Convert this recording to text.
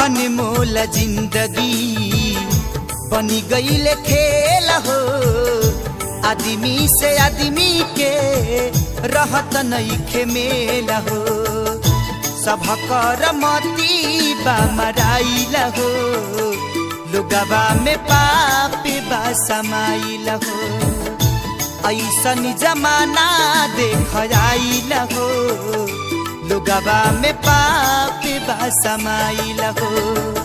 अनमोल जिंदगी बनी गईले खेल हो। आदमी से आदमी के रहत नइखे मेल हो। सबकर मती बा मराइल हो। लोगवा में पाप बा समाइल हो। ऐसन जमाना देख आइल हो। लोगवा में पाप बा समाइल हो।